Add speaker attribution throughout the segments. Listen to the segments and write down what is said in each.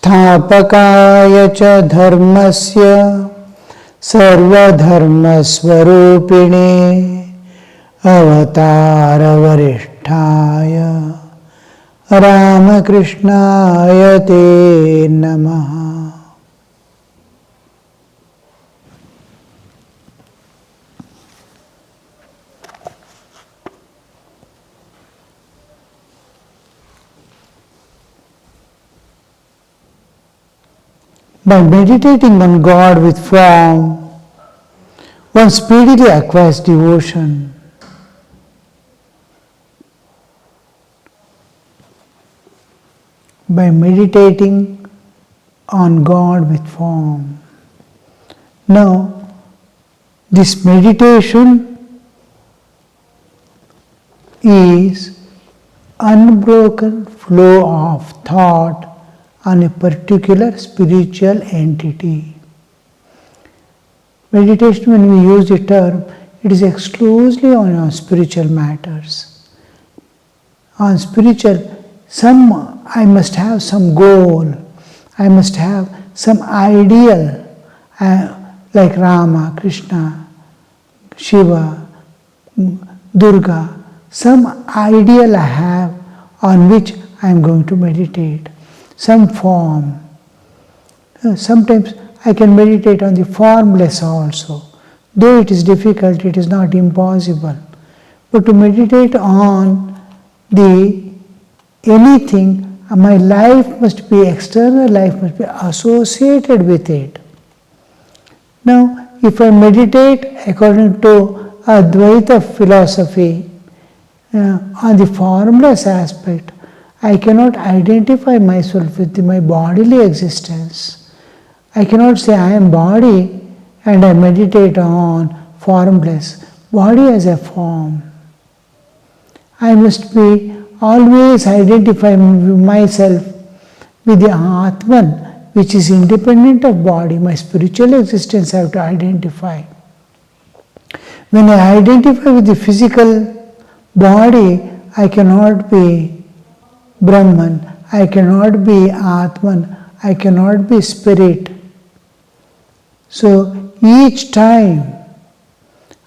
Speaker 1: स्थापकाय च धर्मस्य सर्वधर्मस्वरूपिणे अवतारवरिष्ठाय रामकृष्णाय ते नमः। By meditating on God with form, one speedily acquires devotion. By meditating on God with form. Now, this meditation is unbroken flow of thought on a particular spiritual entity. Meditation, when we use the term, it is exclusively on spiritual matters. On spiritual, I must have some goal, I must have some ideal, like Rama, Krishna, Shiva, Durga, some ideal I have on which I am going to meditate. Some form. Sometimes I can meditate on the formless also. Though it is difficult, it is not impossible. But to meditate on anything, my life must be, external life must be associated with it. Now, if I meditate according to Advaita philosophy, on the formless aspect, I cannot identify myself with my bodily existence. I cannot say I am body and I meditate on formless. Body as a form. I must be always identify myself with the Atman, which is independent of body. My spiritual existence I have to identify. When I identify with the physical body, I cannot be Brahman, I cannot be Atman, I cannot be spirit. So each time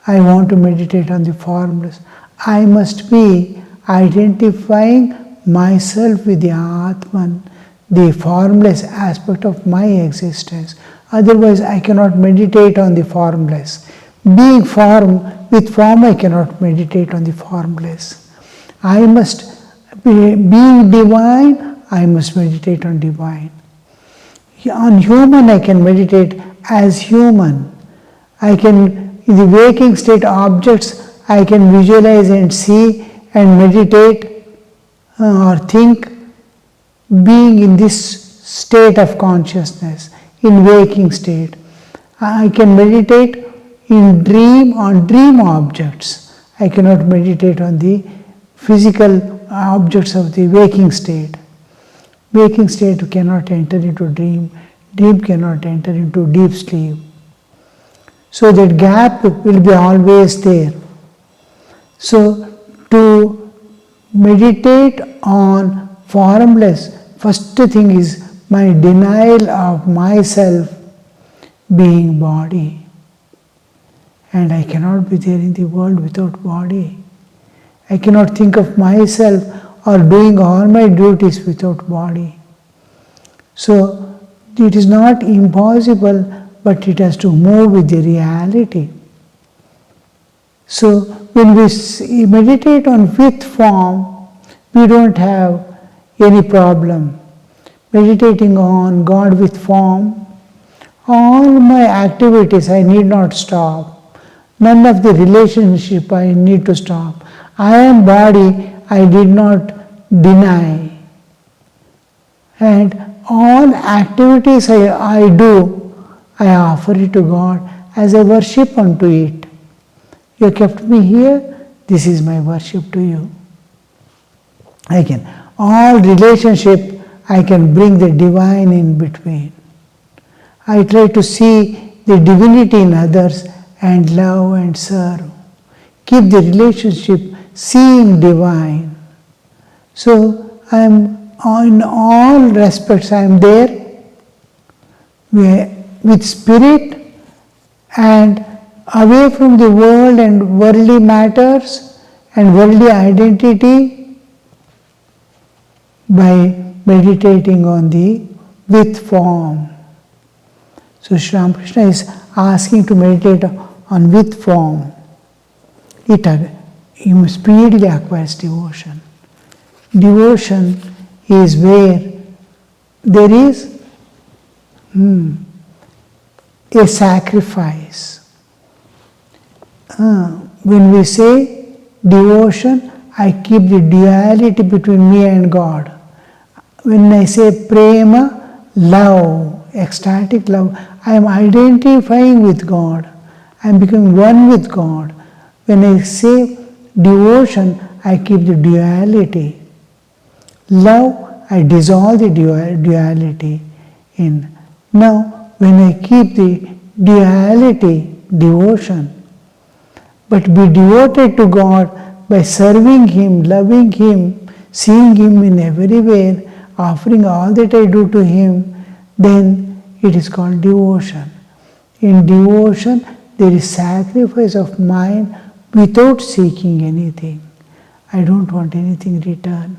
Speaker 1: I want to meditate on the formless, I must be identifying myself with the Atman, the formless aspect of my existence. Otherwise I cannot meditate on the formless. Being with form I cannot meditate on the formless. I must being divine, I must meditate on divine. On human, I can meditate as human. I can, in the waking state objects, I can visualize and see and meditate or think, being in this state of consciousness, in waking state. I can meditate on dream objects. I cannot meditate on the physical objects of the waking state. Waking state cannot enter into dream. Dream cannot enter into deep sleep. So that gap will be always there. So to meditate on formless, first thing is my denial of myself being body. And I cannot be there in the world without body. I cannot think of myself or doing all my duties without body. So it is not impossible, but it has to move with the reality. So when we meditate on with form, we don't have any problem. Meditating on God with form, all my activities I need not stop. None of the relationship I need to stop. I am body, I did not deny. And all activities I do, I offer it to God as a worship unto it. You kept me here, this is my worship to you. Again, all relationship, I can bring the divine in between. I try to see the divinity in others and love and serve. Keep the relationship seeing divine. So I am in all respects, I am there with spirit and away from the world and worldly matters and worldly identity by meditating on the with form. So Sri Ramakrishna is asking to meditate on with form. You speedily acquires devotion. Devotion is where there is a sacrifice. When we say devotion, I keep the duality between me and God. When I say prema, love, ecstatic love, I am identifying with God. I am becoming one with God. When I say devotion, I keep the duality. Love, I dissolve the duality in. Now, when I keep the duality, devotion, but be devoted to God by serving Him, loving Him, seeing Him in everywhere, offering all that I do to Him, then it is called devotion. In devotion, there is sacrifice of mind without seeking anything. I don't want anything in return.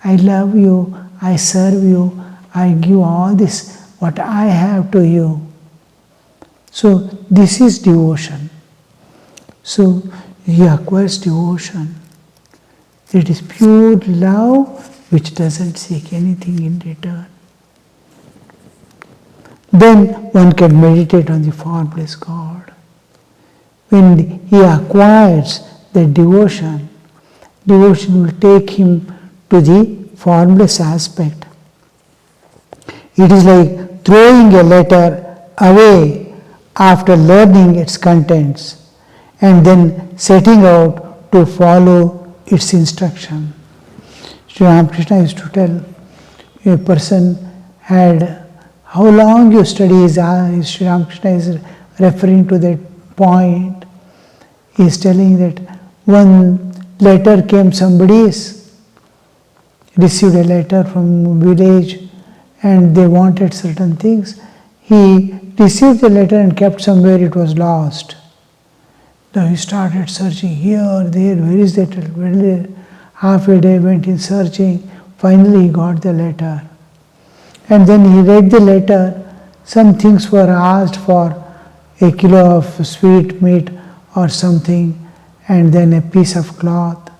Speaker 1: I love you, I serve you, I give all this, what I have to you. So this is devotion. So he acquires devotion. It is pure love which doesn't seek anything in return. Then one can meditate on the formless God. When he acquires the devotion, devotion will take him to the formless aspect. It is like throwing a letter away after learning its contents and then setting out to follow its instruction. Sri Ramakrishna used to tell a person had, how long you study Sri Ramakrishna is referring to that point. He is telling that one letter came, somebody received a letter from village and they wanted certain things. He received the letter and kept somewhere, it was lost. Now he started searching here, there, where is that letter? Half a day went in searching, finally he got the letter. And then he read the letter, some things were asked for a kilo of sweet meat or something, and then a piece of cloth.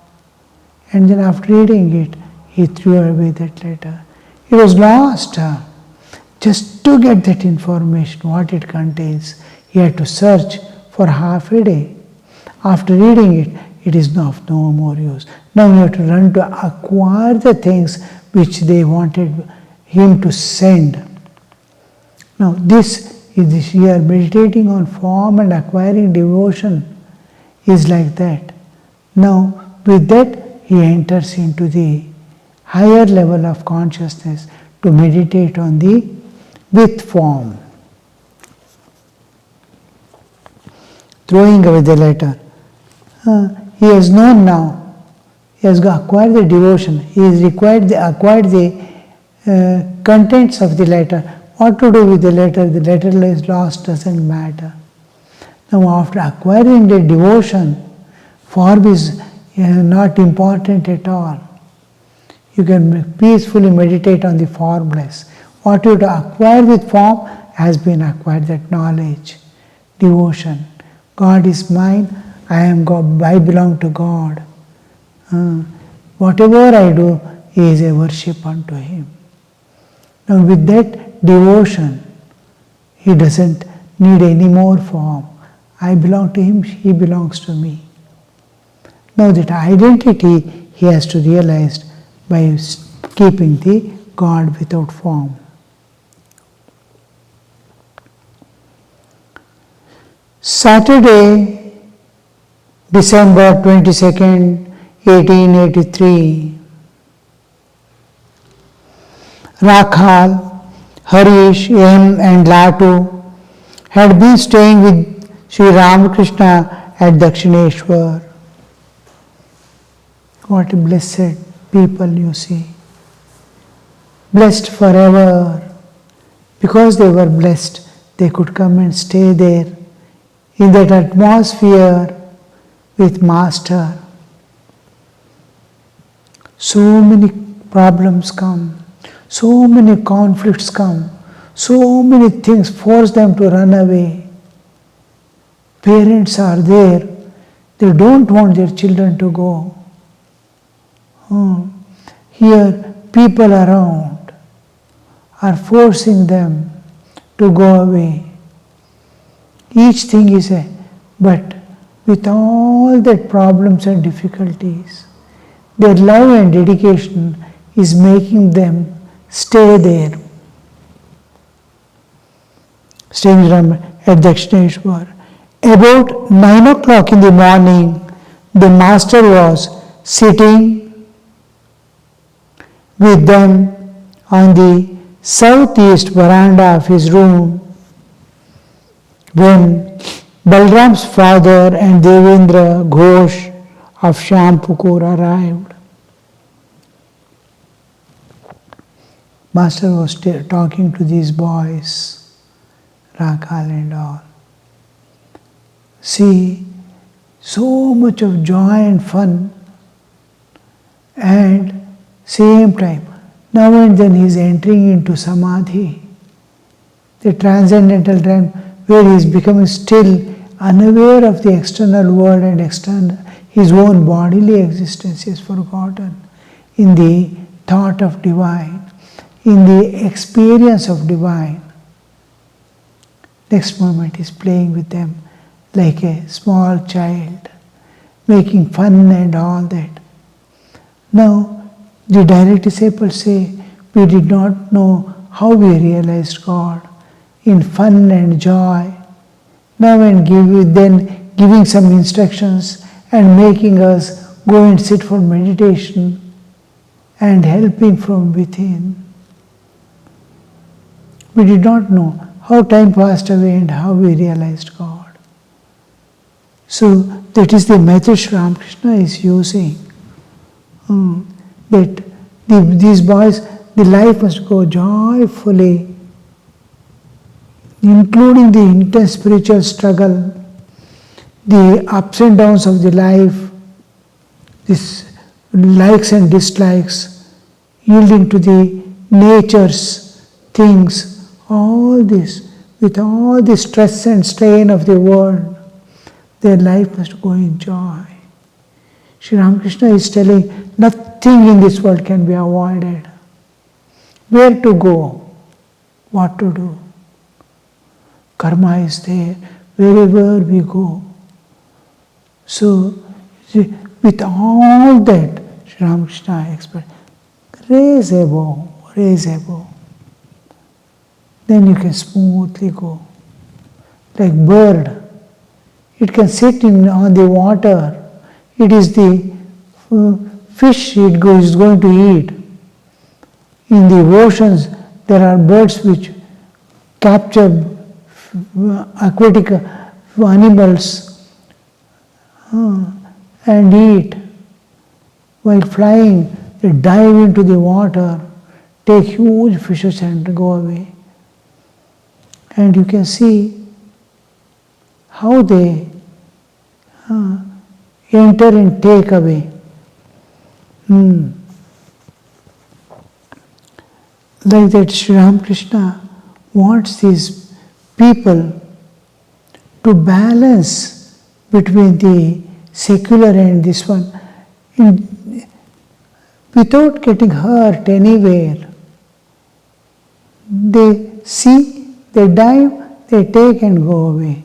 Speaker 1: And then after reading it, he threw away that letter. It was lost. Just to get that information, what it contains, he had to search for half a day. After reading it, it is of no more use. Now you have to run to acquire the things which they wanted him to send. Now this is here, meditating on form and acquiring devotion is like that. Now with that he enters into the higher level of consciousness to meditate on the with form. Throwing away the letter. He has known now. He has acquired the devotion. He has acquired the contents of the letter. What to do with the letter? The letter is lost, doesn't matter. Now after acquiring the devotion, form is not important at all. You can peacefully meditate on the formless. What you have to acquire with form has been acquired, that knowledge, devotion. God is mine, I am God, I belong to God. Whatever I do is a worship unto Him. Now with that devotion, he doesn't need any more form. I belong to Him, He belongs to me. Now that identity he has to realize by keeping the God without form. Saturday, December 22nd, 1883. Rakhal, Harish, M and Latu had been staying with Sri Ramakrishna at Dakshineswara. What a blessed people you see. Blessed forever. Because they were blessed, they could come and stay there in that atmosphere with Master. So many problems come, so many conflicts come, so many things force them to run away. Parents are there, they don't want their children to go. Here, people around are forcing them to go away. Each thing is but with all that problems and difficulties, their love and dedication is making them stay there. Staying at Dakshineswara. About 9 o'clock in the morning, the Master was sitting with them on the southeast veranda of his room when Balram's father and Devendra Ghosh of Shampukur arrived. Master was talking to these boys, Rakal and all. See, so much of joy and fun, and same time, now and then he is entering into Samadhi, the transcendental realm where he is becoming still, unaware of the external world and his own bodily existence is forgotten in the thought of divine, in the experience of divine. Next moment he is playing with them like a small child, making fun and all that. Now, the direct disciples say, we did not know how we realized God in fun and joy. Now and giving some instructions and making us go and sit for meditation and helping from within. We did not know how time passed away and how we realized God. So that is the method Sri Ramakrishna is using. That these boys, the life must go joyfully, including the intense spiritual struggle, the ups and downs of the life, these likes and dislikes, yielding to the nature's things, all this, with all the stress and strain of the world, their life must go in joy. Sri Ramakrishna is telling, nothing in this world can be avoided. Where to go? What to do? Karma is there wherever we go. So, with all that, Sri Ramakrishna explained, raise above. Then you can smoothly go. Like bird, it can sit on the water. It is the fish it is going to eat. In the oceans, there are birds which capture aquatic animals and eat. While flying, they dive into the water, take huge fishes and go away. And you can see how they enter and take away. Like that, Sri Ramakrishna wants these people to balance between the secular and this one, without getting hurt anywhere. They see, they dive, they take and go away.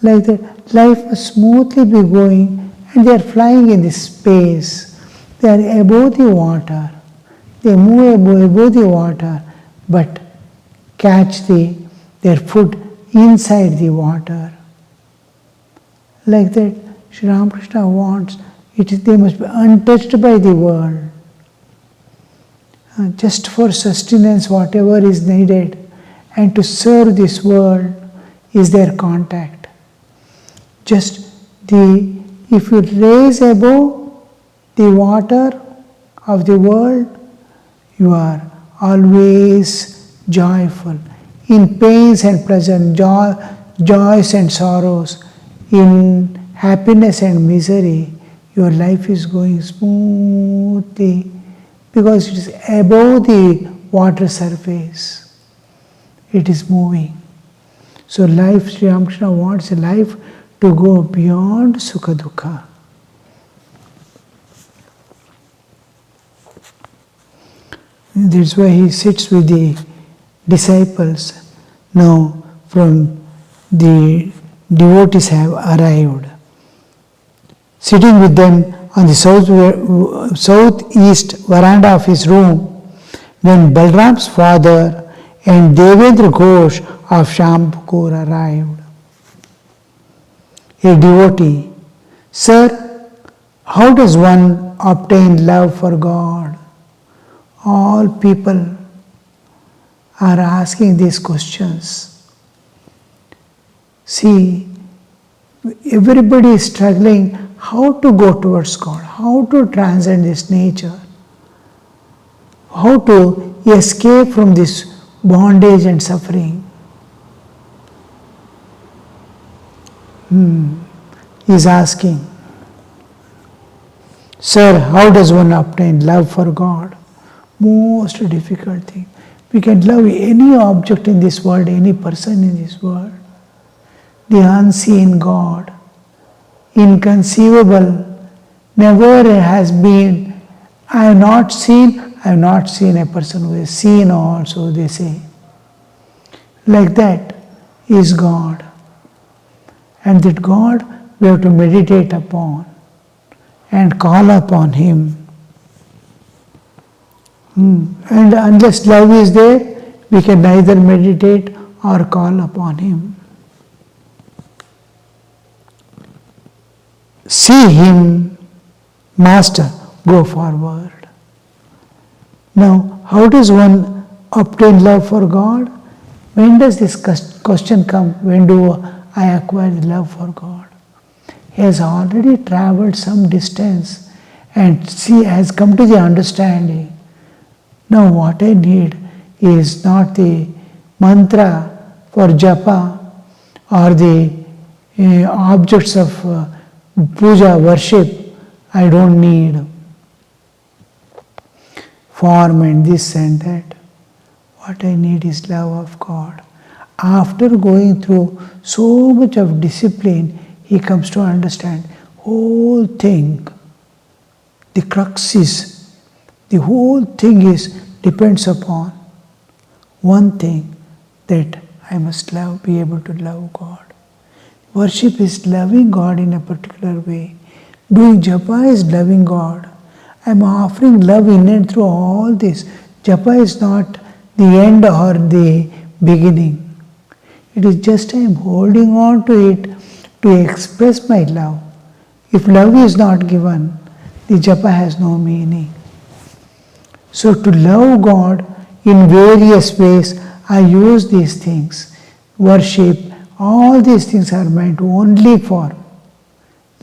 Speaker 1: Like that, life must smoothly be going, and they are flying in this space. They are above the water. They move above the water, but catch their foot inside the water. Like that, Sri Ramakrishna wants, they must be untouched by the world. Just for sustenance, whatever is needed, and to serve this world is their contact. If you raise above the water of the world, you are always joyful. in pains and pleasure, joys and sorrows, in happiness and misery, your life is going smoothly because it is above the water surface. It is moving. So life, Sri Ramakrishna wants a life to go beyond Sukha Dukkha. That's why he sits with the disciples. Now, from the devotees have arrived. Sitting with them on the southeast veranda of his room, when Balram's father and Devendra Ghosh of Shampur arrived. A devotee, Sir, how does one obtain love for God? All people are asking these questions. See, everybody is struggling how to go towards God, how to transcend this nature, how to escape from this bondage and suffering. He is asking, Sir, how does one obtain love for God? Most difficult thing. We can love any object in this world, any person in this world. The unseen God, inconceivable, never has been. I have not seen a person who has seen also, they say. Like that is God. And that God we have to meditate upon and call upon Him. And unless love is there, we can neither meditate or call upon Him. See Him, Master, go forward. Now, how does one obtain love for God? When does this question come? When do I acquire the love for God? He has already traveled some distance and has come to the understanding. Now what I need is not the mantra for japa or the objects of puja, worship. I don't need form and this and that. What I need is love of God. After going through so much of discipline, he comes to understand whole thing. The crux is, the whole thing depends upon one thing, that I must be able to love God. Worship is loving God in a particular way. Doing japa is loving God. I am offering love in and through all this. Japa is not the end or the beginning. It is just I am holding on to it to express my love. If love is not given, the japa has no meaning. So to love God in various ways, I use these things. Worship, all these things are meant only for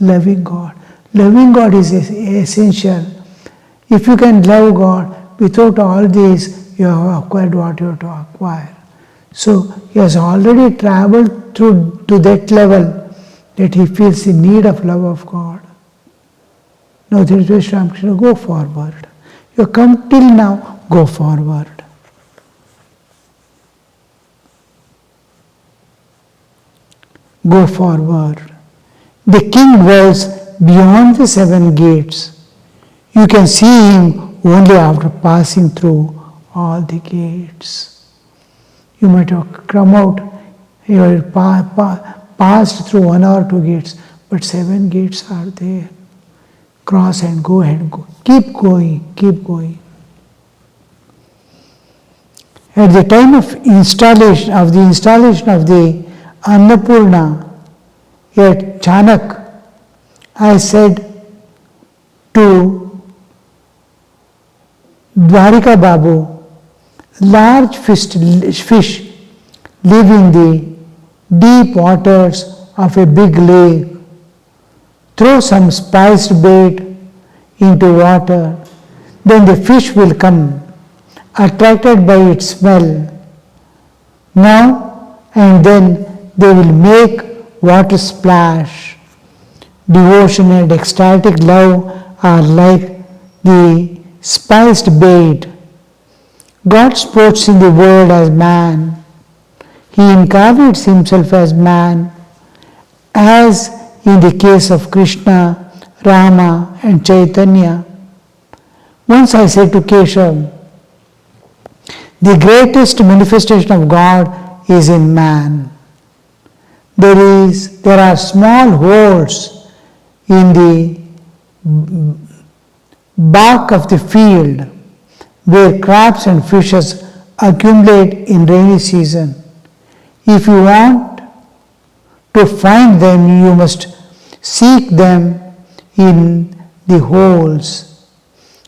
Speaker 1: loving God. Loving God is essential. If you can love God without all these, you have acquired what you have to acquire. So he has already traveled through to that level that he feels the need of love of God. Now there is where Sri Ramakrishna, go forward. You have come till now, go forward. Go forward. The king dwells beyond the 7 gates. You can see him only after passing through all the gates. You might have come out, you have passed through 1 or 2 gates, but 7 gates are there. Cross and go ahead, go. Keep going, keep going. At the time of installation of the Annapurna at Chanak, I said to Dwarika Babu, large fish live in the deep waters of a big lake. Throw some spiced bait into water, then the fish will come, attracted by its smell. Now and then they will make water splash. Devotion and ecstatic love are like the spiced bait. God sports in the world as man. He incarnates himself as man, as in the case of Krishna, Rama and Chaitanya. Once I said to Keshav, the greatest manifestation of God is in man. There are small holes in the bark of the field where crabs and fishes accumulate in rainy season. If you want to find them, you must seek them in the holes.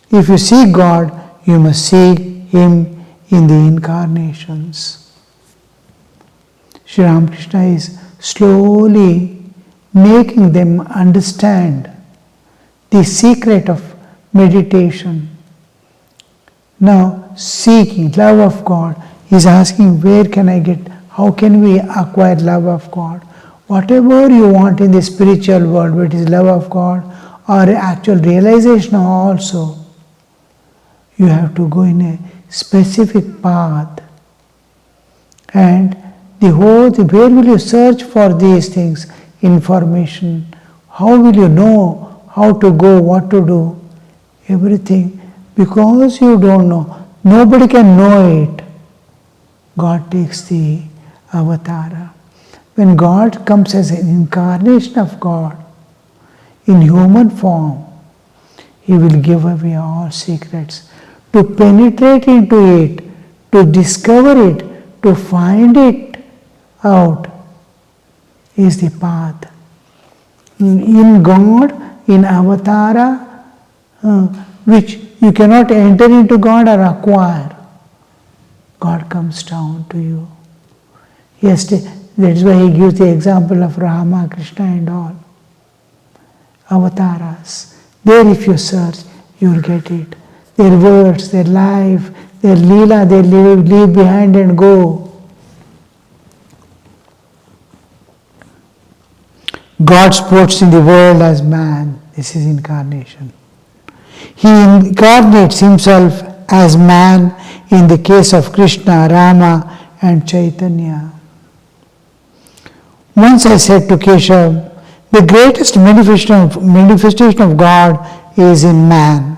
Speaker 1: If you seek God, you must seek Him in the incarnations. Sri Ramakrishna is slowly making them understand the secret of meditation. Now, seeking love of God, he is asking, where can I get, how can we acquire love of God? Whatever you want in the spiritual world, whether it is love of God or actual realization also, you have to go in a specific path. And where will you search for these things? Information. How will you know how to go, what to do? Everything. Because you don't know. Nobody can know it. God takes the avatara. When God comes as an incarnation of God in human form, He will give away all secrets. To penetrate into it, to discover it, to find it out is the path. In God, in avatara, which you cannot enter into God or acquire, God comes down to you. Yes, that is why He gives the example of Rama, Krishna and all. Avataras. There if you search, you will get it. Their words, their life, their leela, they leave behind and go. God sports in the world as man. This is incarnation. He incarnates Himself as man in the case of Krishna, Rama and Chaitanya. Once I said to Keshav, the greatest manifestation of God is in man.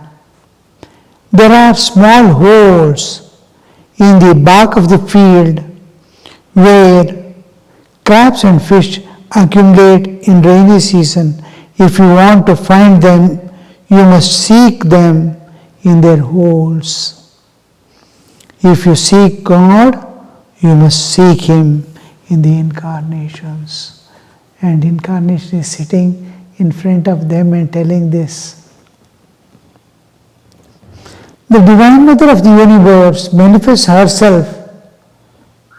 Speaker 1: There are small holes in the bark of the field where crabs and fish accumulate in rainy season. If you want to find them, you must seek them in their holes. If you seek God, you must seek Him in the incarnations. And incarnation is sitting in front of them and telling this. The Divine Mother of the universe manifests herself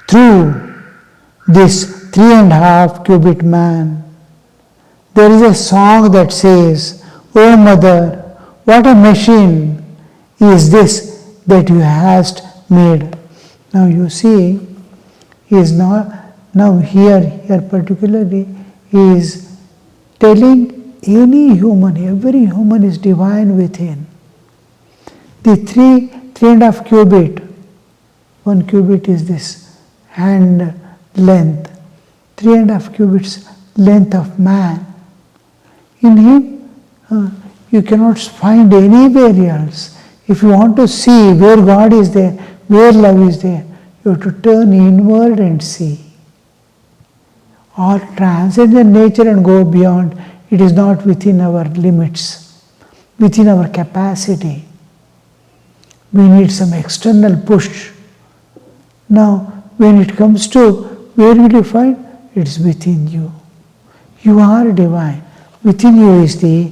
Speaker 1: through this 3.5 cubit man. There is a song that says, "O Mother, what a machine is this that you hast made." Now you see, he is not, now here particularly, he is telling any human, every human is divine within. The 3.5 cubit, 1 cubit is this hand length, 3.5 cubits length of man. In him, you cannot find anywhere else. If you want to see where God is there, where love is there, you have to turn inward and see. Or transcend nature and go beyond. It is not within our limits, within our capacity. We need some external push. Now, when it comes to where will you find? It is within you. You are divine. Within you is the...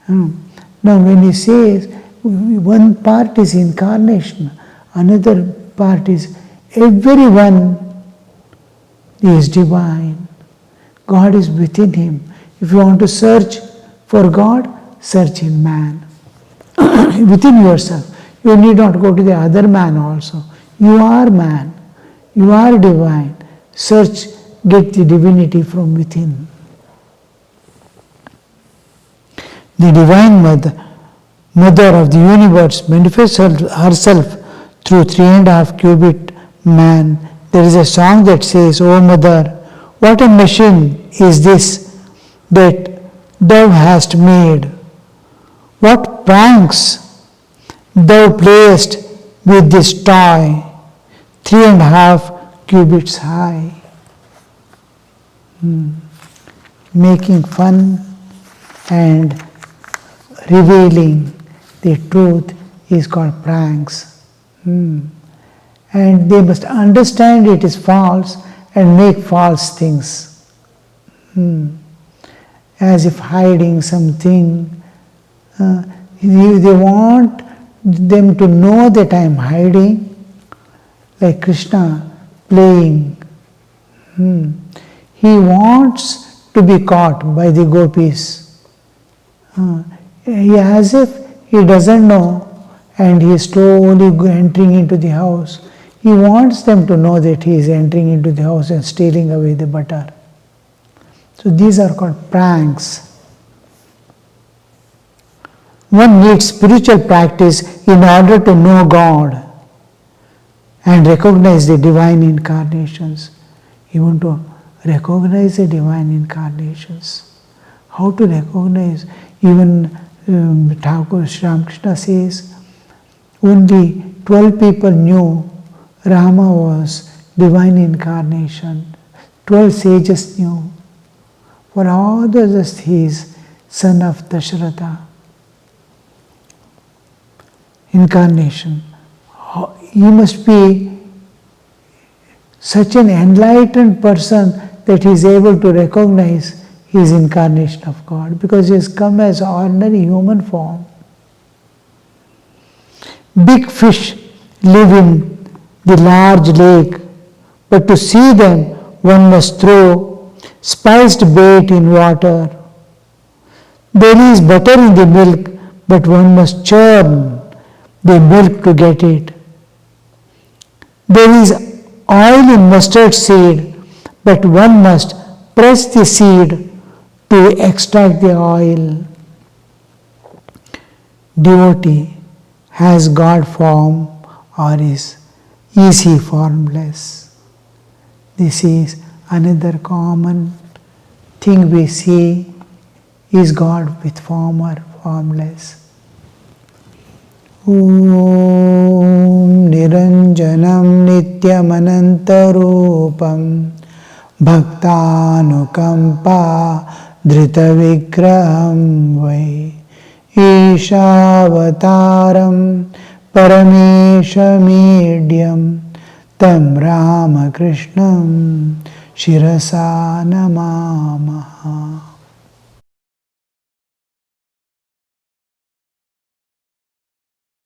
Speaker 1: Now, when he says, one part is incarnation, another part is everyone is divine. God is within him. If you want to search for God, search in man. Within yourself. You need not go to the other man also. You are man. You are divine. Search, get the divinity from within. The Divine Mother of the universe manifests herself through 3.5 cubit man. There is a song that says, "O Mother, what a machine is this that thou hast made? What pranks thou playest with this toy, 3.5 cubits high." Making fun and revealing the truth is called pranks. And they must understand it is false and make false things. As if hiding something. They want them to know that I am hiding, like Krishna playing. He wants to be caught by the gopis. As if he doesn't know, and he is slowly entering into the house. He wants them to know that he is entering into the house and stealing away the butter. So these are called pranks. One needs spiritual practice in order to know God and recognize the divine incarnations. You want to recognize the divine incarnations. How to recognize? Even Thakur Sri Ramakrishna says, only 12 people knew Rama was divine incarnation. 12 sages knew. For all others, he is son of Dasharatha. Incarnation. He must be such an enlightened person that he is able to recognize his incarnation of God, because he has come as ordinary human form. Big fish live in the large lake, but to see them one must throw spiced bait in water. There is butter in the milk, but one must churn the milk to get it. There is oil in mustard seed, but one must press the seed to extract the oil. Devotee has God form or is he formless? This is another common thing we see. Is God with form or formless? Om Niranjanam Nityam Anantarupam Bhaktanukampa Dhrita Vigraham Vai Ishavataram Parameshamidhyam Tam Ramakrishnam Shirasa Namamaha.